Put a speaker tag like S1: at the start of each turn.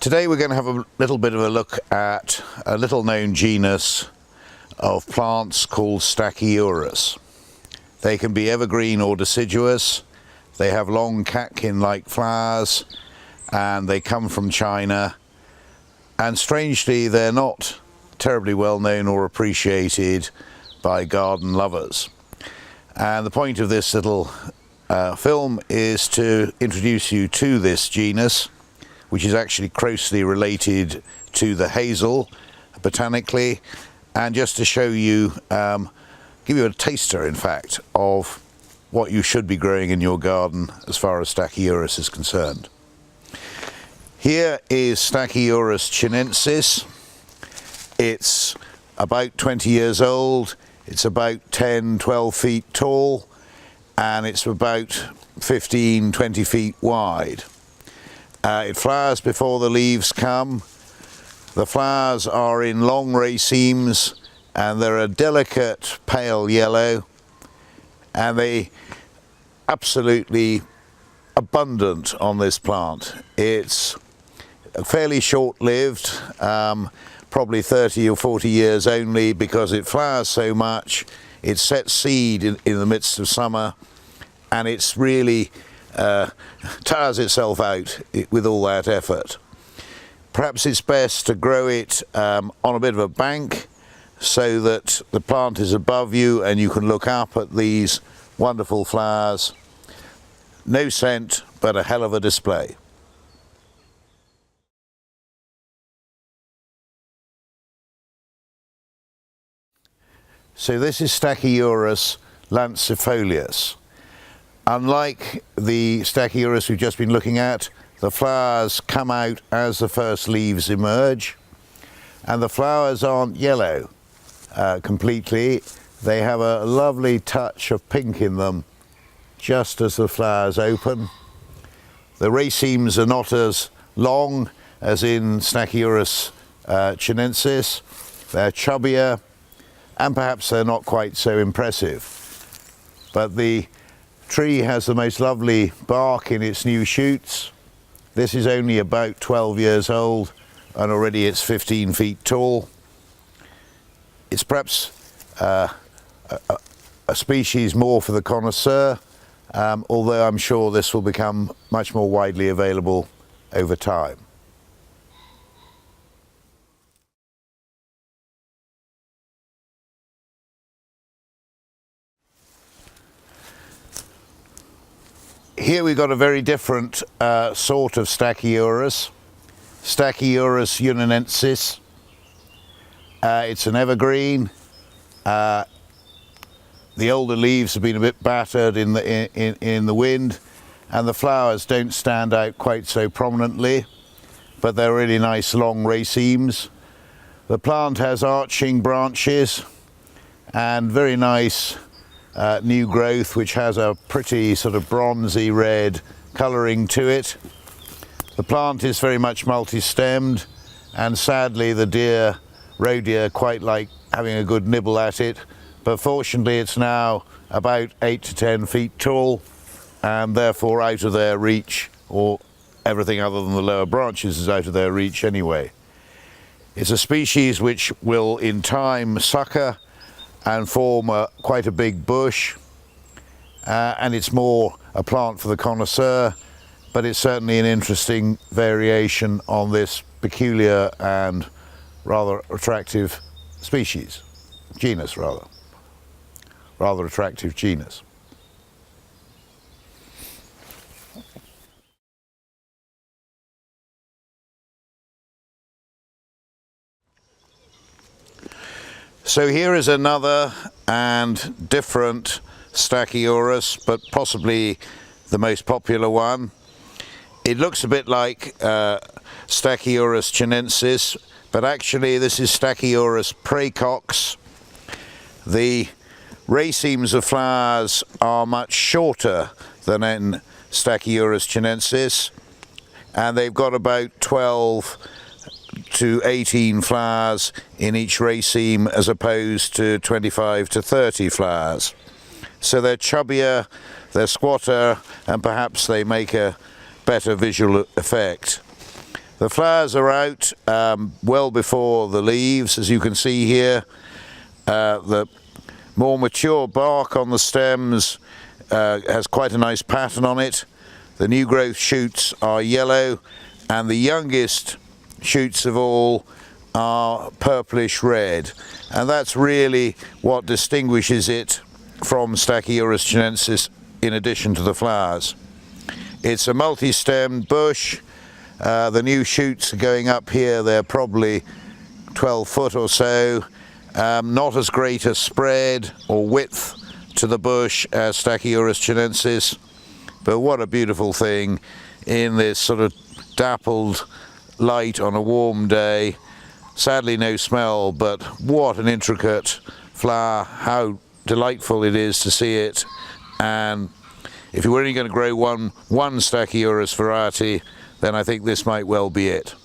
S1: Today we're going to have a little bit of a look at a little known genus of plants called Stachyurus. They can be evergreen or deciduous. They have long catkin-like flowers and they come from China, and strangely they're not terribly well known or appreciated by garden lovers. And the point of this little film is to introduce you to this genus, which is actually closely related to the hazel botanically, and just to show you, give you a taster in fact of what you should be growing in your garden as far as Stachyurus is concerned. Here is Stachyurus chinensis. It's about 20 years old, it's about 10-12 feet tall, and it's about 15-20 feet wide. It flowers before the leaves come. The flowers are in long racemes and they're a delicate pale yellow, and they absolutely abundant on this plant. It's fairly short-lived, probably 30 or 40 years only, because it flowers so much. It sets seed in the midst of summer, and it's really tires itself out with all that effort. Perhaps it's best to grow it on a bit of a bank so that the plant is above you and you can look up at these wonderful flowers. No scent, but a hell of a display. So this is Stachyurus lancifolius. Unlike the Stachyurus we've just been looking at, the flowers come out as the first leaves emerge, and the flowers aren't yellow completely. They have a lovely touch of pink in them just as the flowers open. The racemes are not as long as in Stachyurus chinensis. They're chubbier, and perhaps they're not quite so impressive. But the tree has the most lovely bark in its new shoots. This is only about 12 years old and already it's 15 feet tall. It's perhaps a species more for the connoisseur, although I'm sure this will become much more widely available over time. Here we've got a very different sort of Stachyurus, Stachyurus yunnanensis. It's an evergreen. The older leaves have been a bit battered in the wind, and the flowers don't stand out quite so prominently, but they're really nice long racemes. The plant has arching branches and very nice new growth, which has a pretty sort of bronzy red colouring to it. The plant is very much multi-stemmed, and sadly the roe deer quite like having a good nibble at it, but fortunately it's now about 8 to 10 feet tall and therefore out of their reach, or everything other than the lower branches is out of their reach anyway. It's a species which will in time sucker and form quite a big bush, and it's more a plant for the connoisseur, but it's certainly an interesting variation on this peculiar and rather attractive species, genus rather attractive genus. So here is another and different Stachyurus, but possibly the most popular one. It looks a bit like Stachyurus chinensis, but actually this is Stachyurus praecox. The racemes of flowers are much shorter than in Stachyurus chinensis, and they've got about 12 to 18 flowers in each raceme as opposed to 25 to 30 flowers. So they're chubbier, they're squatter, and perhaps they make a better visual effect. The flowers are out well before the leaves, as you can see here. The more mature bark on the stems has quite a nice pattern on it. The new growth shoots are yellow, and the youngest shoots of all are purplish red, and that's really what distinguishes it from Stachyurus chinensis in addition to the flowers. It's a multi-stemmed bush. The new shoots are going up here, they're probably 12 foot or so. Not as great a spread or width to the bush as Stachyurus chinensis, but what a beautiful thing in this sort of dappled light on a warm day. Sadly no smell, but what an intricate flower, how delightful it is to see it. And if you were only going to grow one Stachyurus variety, then I think this might well be it.